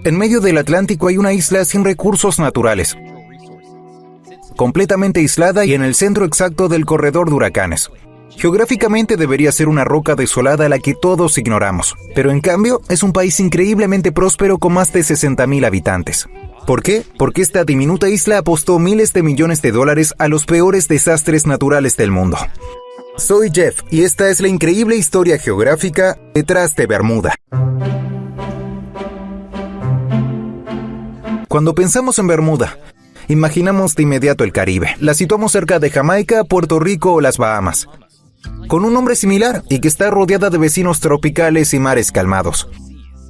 En medio del Atlántico hay una isla sin recursos naturales, completamente aislada y en el centro exacto del corredor de huracanes. Geográficamente debería ser una roca desolada a la que todos ignoramos, pero en cambio es un país increíblemente próspero con más de 60,000 habitantes. ¿Por qué? Porque esta diminuta isla apostó miles de millones de dólares a los peores desastres naturales del mundo. Soy Jeff y esta es la increíble historia geográfica detrás de Bermuda. Cuando pensamos en Bermuda, imaginamos de inmediato el Caribe. La situamos cerca de Jamaica, Puerto Rico o las Bahamas, con un nombre similar y que está rodeada de vecinos tropicales y mares calmados.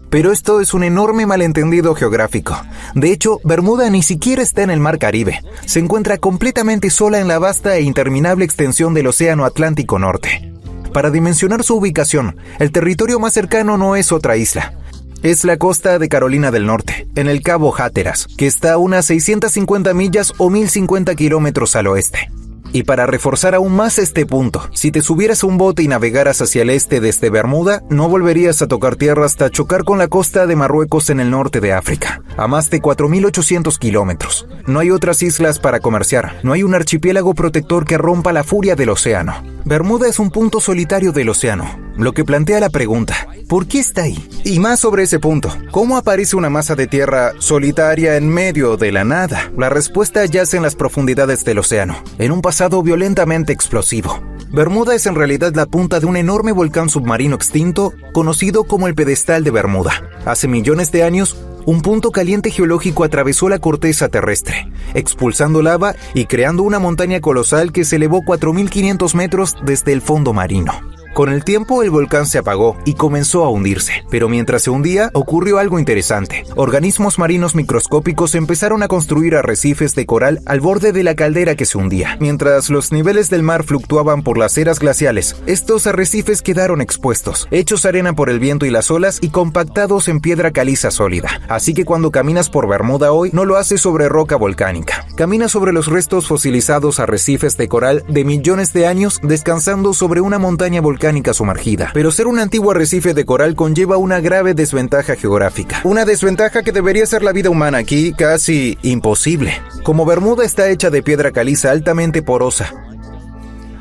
Pero esto es un enorme malentendido geográfico. De hecho, Bermuda ni siquiera está en el Mar Caribe. Se encuentra completamente sola en la vasta e interminable extensión del Océano Atlántico Norte. Para dimensionar su ubicación, el territorio más cercano no es otra isla. Es la costa de Carolina del Norte, en el Cabo Hatteras, que está a unas 650 millas o 1,050 kilómetros al oeste. Y para reforzar aún más este punto, si te subieras a un bote y navegaras hacia el este desde Bermuda, no volverías a tocar tierra hasta chocar con la costa de Marruecos en el norte de África, a más de 4,800 kilómetros. No hay otras islas para comerciar, no hay un archipiélago protector que rompa la furia del océano. Bermuda es un punto solitario del océano, lo que plantea la pregunta, ¿por qué está ahí? Y más sobre ese punto, ¿cómo aparece una masa de tierra solitaria en medio de la nada? La respuesta yace en las profundidades del océano, en un pasado violentamente explosivo. Bermuda es en realidad la punta de un enorme volcán submarino extinto, conocido como el Pedestal de Bermuda. Hace millones de años, un punto caliente geológico atravesó la corteza terrestre, expulsando lava y creando una montaña colosal que se elevó 4,500 metros desde el fondo marino. Con el tiempo el volcán se apagó y comenzó a hundirse, pero mientras se hundía ocurrió algo interesante. Organismos marinos microscópicos empezaron a construir arrecifes de coral al borde de la caldera que se hundía. Mientras los niveles del mar fluctuaban por las eras glaciales, estos arrecifes quedaron expuestos, hechos arena por el viento y las olas y compactados en piedra caliza sólida. Así que cuando caminas por Bermuda hoy, no lo haces sobre roca volcánica. Caminas sobre los restos fosilizados arrecifes de coral de millones de años descansando sobre una montaña volcánica sumergida. Pero ser un antiguo arrecife de coral conlleva una grave desventaja geográfica. Una desventaja que debería ser la vida humana aquí casi imposible. Como Bermuda está hecha de piedra caliza altamente porosa,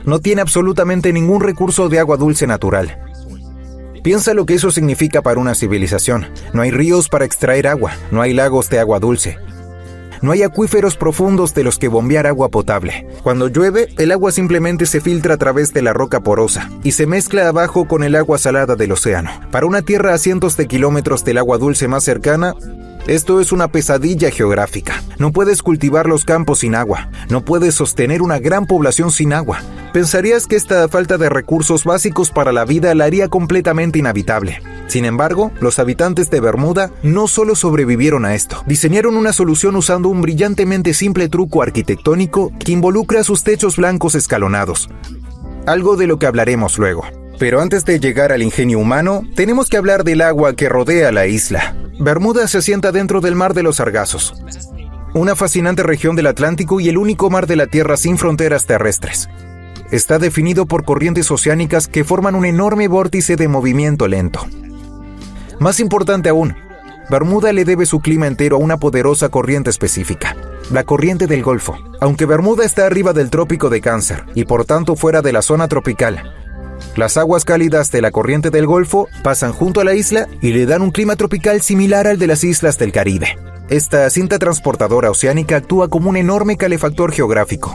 no tiene absolutamente ningún recurso de agua dulce natural. Piensa lo que eso significa para una civilización. No hay ríos para extraer agua, no hay lagos de agua dulce. No hay acuíferos profundos de los que bombear agua potable. Cuando llueve, el agua simplemente se filtra a través de la roca porosa y se mezcla abajo con el agua salada del océano. Para una tierra a cientos de kilómetros del agua dulce más cercana, esto es una pesadilla geográfica. No puedes cultivar los campos sin agua. No puedes sostener una gran población sin agua. Pensarías que esta falta de recursos básicos para la vida la haría completamente inhabitable. Sin embargo, los habitantes de Bermuda no solo sobrevivieron a esto, diseñaron una solución usando un brillantemente simple truco arquitectónico que involucra sus techos blancos escalonados. Algo de lo que hablaremos luego. Pero antes de llegar al ingenio humano, tenemos que hablar del agua que rodea la isla. Bermuda se asienta dentro del Mar de los Sargazos, una fascinante región del Atlántico y el único mar de la Tierra sin fronteras terrestres. Está definido por corrientes oceánicas que forman un enorme vórtice de movimiento lento. Más importante aún, Bermuda le debe su clima entero a una poderosa corriente específica, la corriente del Golfo. Aunque Bermuda está arriba del Trópico de Cáncer y por tanto fuera de la zona tropical, las aguas cálidas de la corriente del Golfo pasan junto a la isla y le dan un clima tropical similar al de las islas del Caribe. Esta cinta transportadora oceánica actúa como un enorme calefactor geográfico,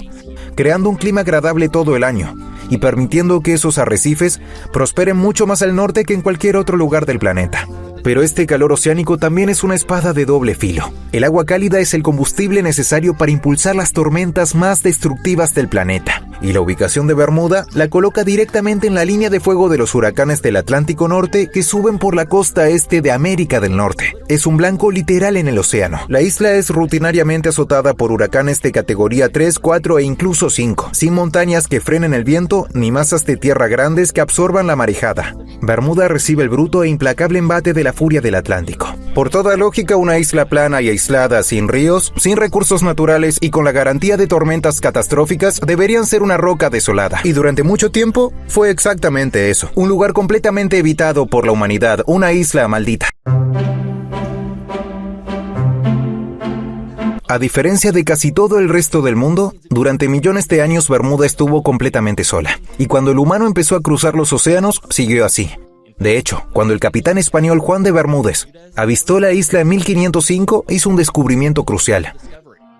creando un clima agradable todo el año y permitiendo que esos arrecifes prosperen mucho más al norte que en cualquier otro lugar del planeta. Pero este calor oceánico también es una espada de doble filo. El agua cálida es el combustible necesario para impulsar las tormentas más destructivas del planeta. Y la ubicación de Bermuda la coloca directamente en la línea de fuego de los huracanes del Atlántico Norte que suben por la costa este de América del Norte. Es un blanco literal en el océano. La isla es rutinariamente azotada por huracanes de categoría 3, 4 e incluso 5, sin montañas que frenen el viento ni masas de tierra grandes que absorban la marejada. Bermuda recibe el bruto e implacable embate de la furia del Atlántico. Por toda lógica, una isla plana y aislada, sin ríos, sin recursos naturales y con la garantía de tormentas catastróficas, deberían ser una roca desolada. Y durante mucho tiempo fue exactamente eso. Un lugar completamente evitado por la humanidad, una isla maldita. A diferencia de casi todo el resto del mundo, durante millones de años Bermuda estuvo completamente sola. Y cuando el humano empezó a cruzar los océanos, siguió así. De hecho, cuando el capitán español Juan de Bermúdez avistó la isla en 1505, hizo un descubrimiento crucial.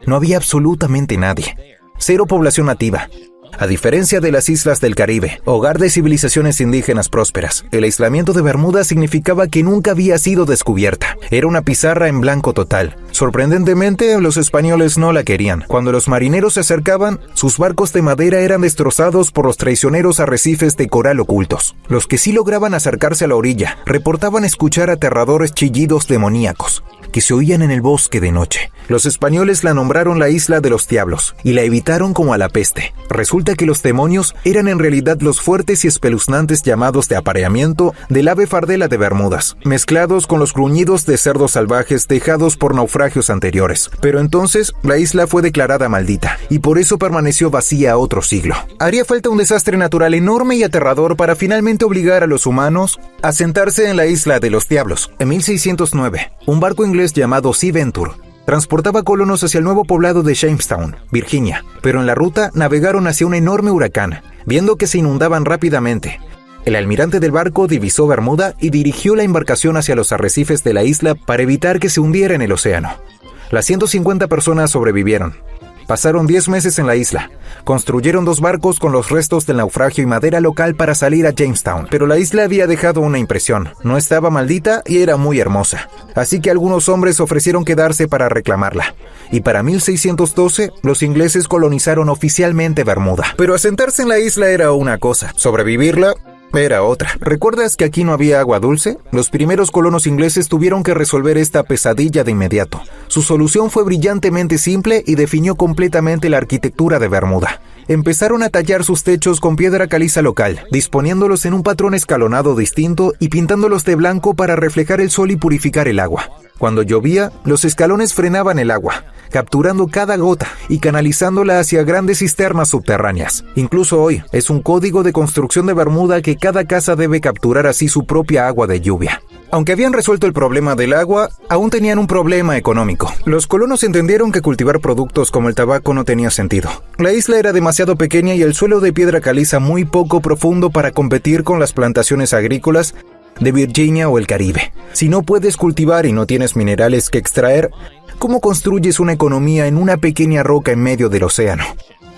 No había absolutamente nadie. Cero población nativa. A diferencia de las islas del Caribe, hogar de civilizaciones indígenas prósperas, el aislamiento de Bermuda significaba que nunca había sido descubierta. Era una pizarra en blanco total. Sorprendentemente, los españoles no la querían. Cuando los marineros se acercaban, sus barcos de madera eran destrozados por los traicioneros arrecifes de coral ocultos. Los que sí lograban acercarse a la orilla, reportaban escuchar aterradores chillidos demoníacos que se oían en el bosque de noche. Los españoles la nombraron la Isla de los Diablos y la evitaron como a la peste. Resulta que los demonios eran en realidad los fuertes y espeluznantes llamados de apareamiento del ave fardela de Bermudas, mezclados con los gruñidos de cerdos salvajes dejados por naufragios anteriores. Pero entonces la isla fue declarada maldita y por eso permaneció vacía otro siglo. Haría falta un desastre natural enorme y aterrador para finalmente obligar a los humanos a sentarse en la Isla de los Diablos. En 1609, un barco inglés llamado Sea Venture transportaba colonos hacia el nuevo poblado de Jamestown, Virginia, pero en la ruta navegaron hacia un enorme huracán, viendo que se inundaban rápidamente. El almirante del barco divisó Bermuda y dirigió la embarcación hacia los arrecifes de la isla para evitar que se hundiera en el océano. Las 150 personas sobrevivieron. Pasaron 10 meses en la isla. Construyeron 2 barcos con los restos del naufragio y madera local para salir a Jamestown. Pero la isla había dejado una impresión. No estaba maldita y era muy hermosa. Así que algunos hombres ofrecieron quedarse para reclamarla. Y para 1612, los ingleses colonizaron oficialmente Bermuda. Pero asentarse en la isla era una cosa. Sobrevivirla era otra. ¿Recuerdas que aquí no había agua dulce? Los primeros colonos ingleses tuvieron que resolver esta pesadilla de inmediato. Su solución fue brillantemente simple y definió completamente la arquitectura de Bermuda. Empezaron a tallar sus techos con piedra caliza local, disponiéndolos en un patrón escalonado distinto y pintándolos de blanco para reflejar el sol y purificar el agua. Cuando llovía, los escalones frenaban el agua, capturando cada gota y canalizándola hacia grandes cisternas subterráneas. Incluso hoy, es un código de construcción de Bermuda que cada casa debe capturar así su propia agua de lluvia. Aunque habían resuelto el problema del agua, aún tenían un problema económico. Los colonos entendieron que cultivar productos como el tabaco no tenía sentido. La isla era demasiado pequeña y el suelo de piedra caliza muy poco profundo para competir con las plantaciones agrícolas de Virginia o el Caribe. Si no puedes cultivar y no tienes minerales que extraer, ¿cómo construyes una economía en una pequeña roca en medio del océano?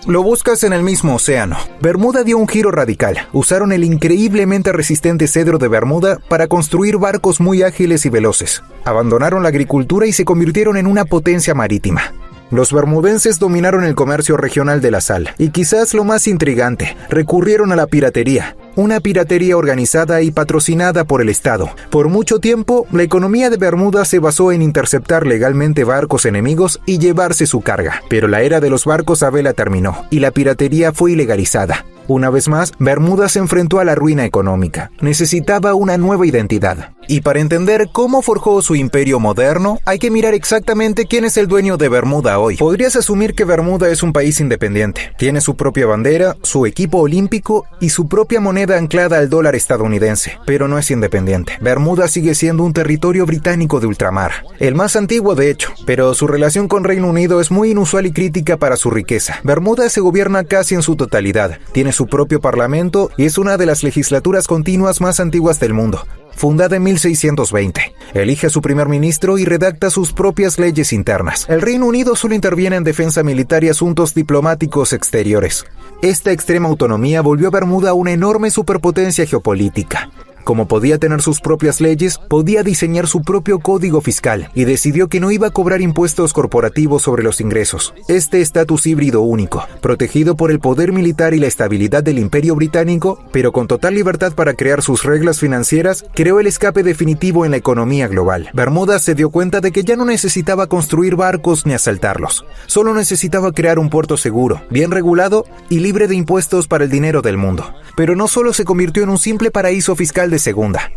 Lo buscas en el mismo océano. Bermuda dio un giro radical. Usaron el increíblemente resistente cedro de Bermuda para construir barcos muy ágiles y veloces. Abandonaron la agricultura y se convirtieron en una potencia marítima. Los bermudenses dominaron el comercio regional de la sal. Y quizás lo más intrigante, recurrieron a la piratería. Una piratería organizada y patrocinada por el Estado. Por mucho tiempo, la economía de Bermuda se basó en interceptar legalmente barcos enemigos y llevarse su carga. Pero la era de los barcos a vela terminó y la piratería fue ilegalizada. Una vez más, Bermuda se enfrentó a la ruina económica. Necesitaba una nueva identidad. Y para entender cómo forjó su imperio moderno, hay que mirar exactamente quién es el dueño de Bermuda hoy. Podrías asumir que Bermuda es un país independiente. Tiene su propia bandera, su equipo olímpico y su propia moneda anclada al dólar estadounidense. Pero no es independiente. Bermuda sigue siendo un territorio británico de ultramar. El más antiguo, de hecho. Pero su relación con Reino Unido es muy inusual y crítica para su riqueza. Bermuda se gobierna casi en su totalidad. Tiene su propio parlamento y es una de las legislaturas continuas más antiguas del mundo. Fundada en 1620. Elige a su primer ministro y redacta sus propias leyes internas. El Reino Unido solo interviene en defensa militar y asuntos diplomáticos exteriores. Esta extrema autonomía volvió a Bermuda una enorme superpotencia geopolítica. Como podía tener sus propias leyes, podía diseñar su propio código fiscal y decidió que no iba a cobrar impuestos corporativos sobre los ingresos. Este estatus híbrido único, protegido por el poder militar y la estabilidad del Imperio Británico, pero con total libertad para crear sus reglas financieras, creó el escape definitivo en la economía global. Bermuda se dio cuenta de que ya no necesitaba construir barcos ni asaltarlos. Solo necesitaba crear un puerto seguro, bien regulado y libre de impuestos para el dinero del mundo. Pero no solo se convirtió en un simple paraíso fiscal de segunda.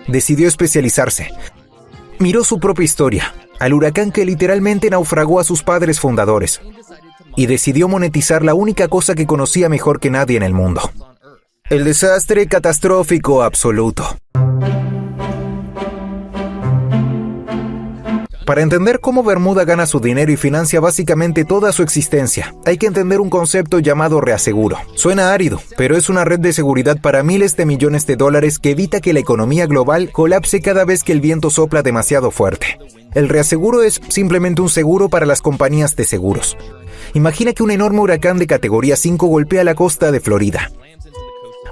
Decidió especializarse. Miró su propia historia, al huracán que literalmente naufragó a sus padres fundadores, y decidió monetizar la única cosa que conocía mejor que nadie en el mundo: el desastre catastrófico absoluto. Para entender cómo Bermuda gana su dinero y financia básicamente toda su existencia, hay que entender un concepto llamado reaseguro. Suena árido, pero es una red de seguridad para miles de millones de dólares que evita que la economía global colapse cada vez que el viento sopla demasiado fuerte. El reaseguro es simplemente un seguro para las compañías de seguros. Imagina que un enorme huracán de categoría 5 golpea la costa de Florida.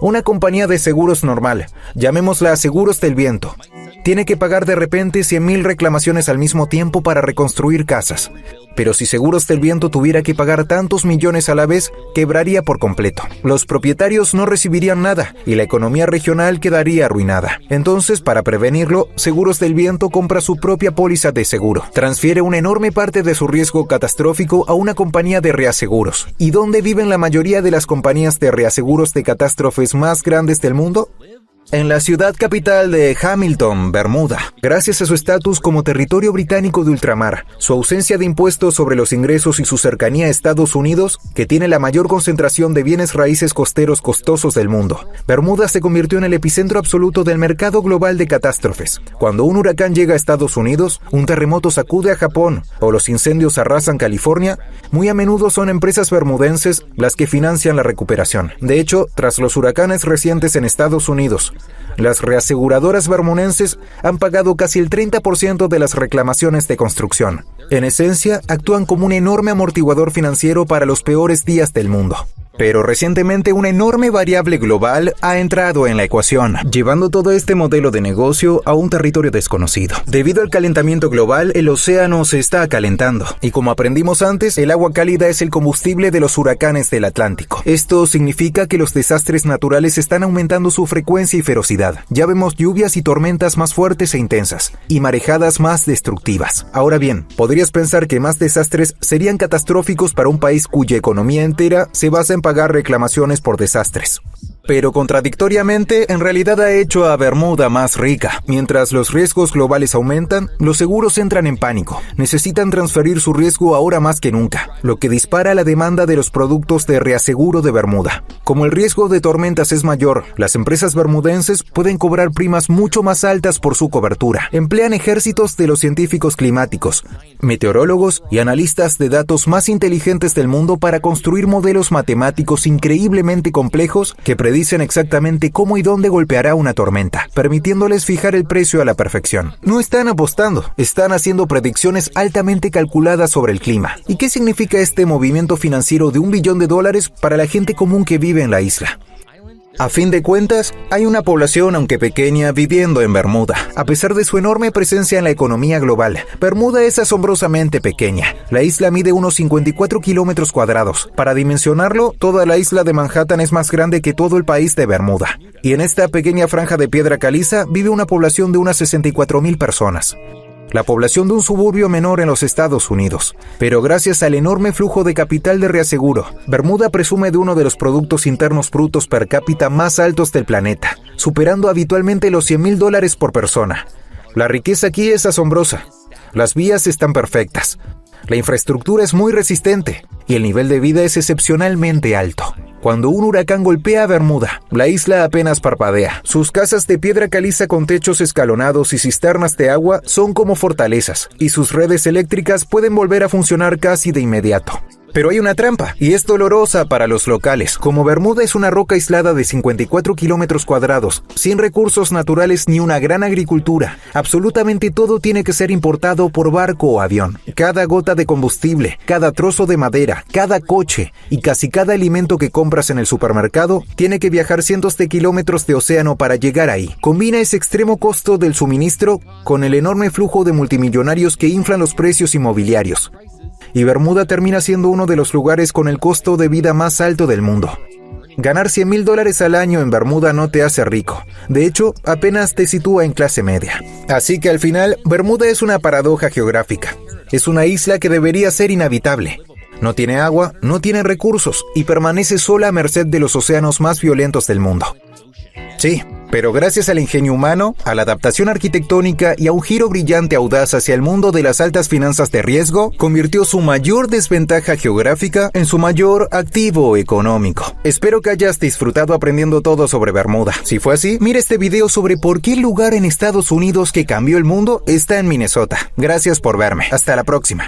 Una compañía de seguros normal, llamémosla Seguros del Viento, tiene que pagar de repente 100,000 reclamaciones al mismo tiempo para reconstruir casas. Pero si Seguros del Viento tuviera que pagar tantos millones a la vez, quebraría por completo. Los propietarios no recibirían nada y la economía regional quedaría arruinada. Entonces, para prevenirlo, Seguros del Viento compra su propia póliza de seguro. Transfiere una enorme parte de su riesgo catastrófico a una compañía de reaseguros. ¿Y dónde viven la mayoría de las compañías de reaseguros de catástrofes más grandes del mundo? En la ciudad capital de Hamilton, Bermuda. Gracias a su estatus como territorio británico de ultramar, su ausencia de impuestos sobre los ingresos y su cercanía a Estados Unidos, que tiene la mayor concentración de bienes raíces costeros costosos del mundo, Bermuda se convirtió en el epicentro absoluto del mercado global de catástrofes. Cuando un huracán llega a Estados Unidos, un terremoto sacude a Japón o los incendios arrasan California, muy a menudo son empresas bermudenses las que financian la recuperación. De hecho, tras los huracanes recientes en Estados Unidos, las reaseguradoras bermudenses han pagado casi el 30% de las reclamaciones de construcción. En esencia, actúan como un enorme amortiguador financiero para los peores días del mundo. Pero recientemente una enorme variable global ha entrado en la ecuación, llevando todo este modelo de negocio a un territorio desconocido. Debido al calentamiento global, el océano se está calentando. Y como aprendimos antes, el agua cálida es el combustible de los huracanes del Atlántico. Esto significa que los desastres naturales están aumentando su frecuencia y ferocidad. Ya vemos lluvias y tormentas más fuertes e intensas, y marejadas más destructivas. Ahora bien, podrías pensar que más desastres serían catastróficos para un país cuya economía entera se basa en pagar reclamaciones por desastres. Pero contradictoriamente, en realidad ha hecho a Bermuda más rica. Mientras los riesgos globales aumentan, los seguros entran en pánico. Necesitan transferir su riesgo ahora más que nunca, lo que dispara la demanda de los productos de reaseguro de Bermuda. Como el riesgo de tormentas es mayor, las empresas bermudenses pueden cobrar primas mucho más altas por su cobertura. Emplean ejércitos de los científicos climáticos, meteorólogos y analistas de datos más inteligentes del mundo para construir modelos matemáticos increíblemente complejos que dicen exactamente cómo y dónde golpeará una tormenta, permitiéndoles fijar el precio a la perfección. No están apostando, están haciendo predicciones altamente calculadas sobre el clima. ¿Y qué significa este movimiento financiero de $1 billón para la gente común que vive en la isla? A fin de cuentas, hay una población, aunque pequeña, viviendo en Bermuda. A pesar de su enorme presencia en la economía global, Bermuda es asombrosamente pequeña. La isla mide unos 54 kilómetros cuadrados. Para dimensionarlo, toda la isla de Manhattan es más grande que todo el país de Bermuda. Y en esta pequeña franja de piedra caliza vive una población de unas 64,000 personas. La población de un suburbio menor en los Estados Unidos. Pero gracias al enorme flujo de capital de reaseguro, Bermuda presume de uno de los productos internos brutos per cápita más altos del planeta, superando habitualmente los $100,000 por persona. La riqueza aquí es asombrosa. Las vías están perfectas. La infraestructura es muy resistente y el nivel de vida es excepcionalmente alto. Cuando un huracán golpea a Bermuda, la isla apenas parpadea. Sus casas de piedra caliza con techos escalonados y cisternas de agua son como fortalezas, y sus redes eléctricas pueden volver a funcionar casi de inmediato. Pero hay una trampa, y es dolorosa para los locales. Como Bermuda es una roca aislada de 54 kilómetros cuadrados, sin recursos naturales ni una gran agricultura, absolutamente todo tiene que ser importado por barco o avión. Cada gota de combustible, cada trozo de madera, cada coche y casi cada alimento que compras en el supermercado tiene que viajar cientos de kilómetros de océano para llegar ahí. Combina ese extremo costo del suministro con el enorme flujo de multimillonarios que inflan los precios inmobiliarios. Y Bermuda termina siendo uno de los lugares con el costo de vida más alto del mundo. Ganar $100,000 al año en Bermuda no te hace rico. De hecho, apenas te sitúa en clase media. Así que al final, Bermuda es una paradoja geográfica. Es una isla que debería ser inhabitable. No tiene agua, no tiene recursos y permanece sola a merced de los océanos más violentos del mundo. Sí, Pero gracias al ingenio humano, a la adaptación arquitectónica y a un giro brillante audaz hacia el mundo de las altas finanzas de riesgo, convirtió su mayor desventaja geográfica en su mayor activo económico. Espero que hayas disfrutado aprendiendo todo sobre Bermuda. Si fue así, mira este video sobre por qué el lugar en Estados Unidos que cambió el mundo está en Minnesota. Gracias por verme. Hasta la próxima.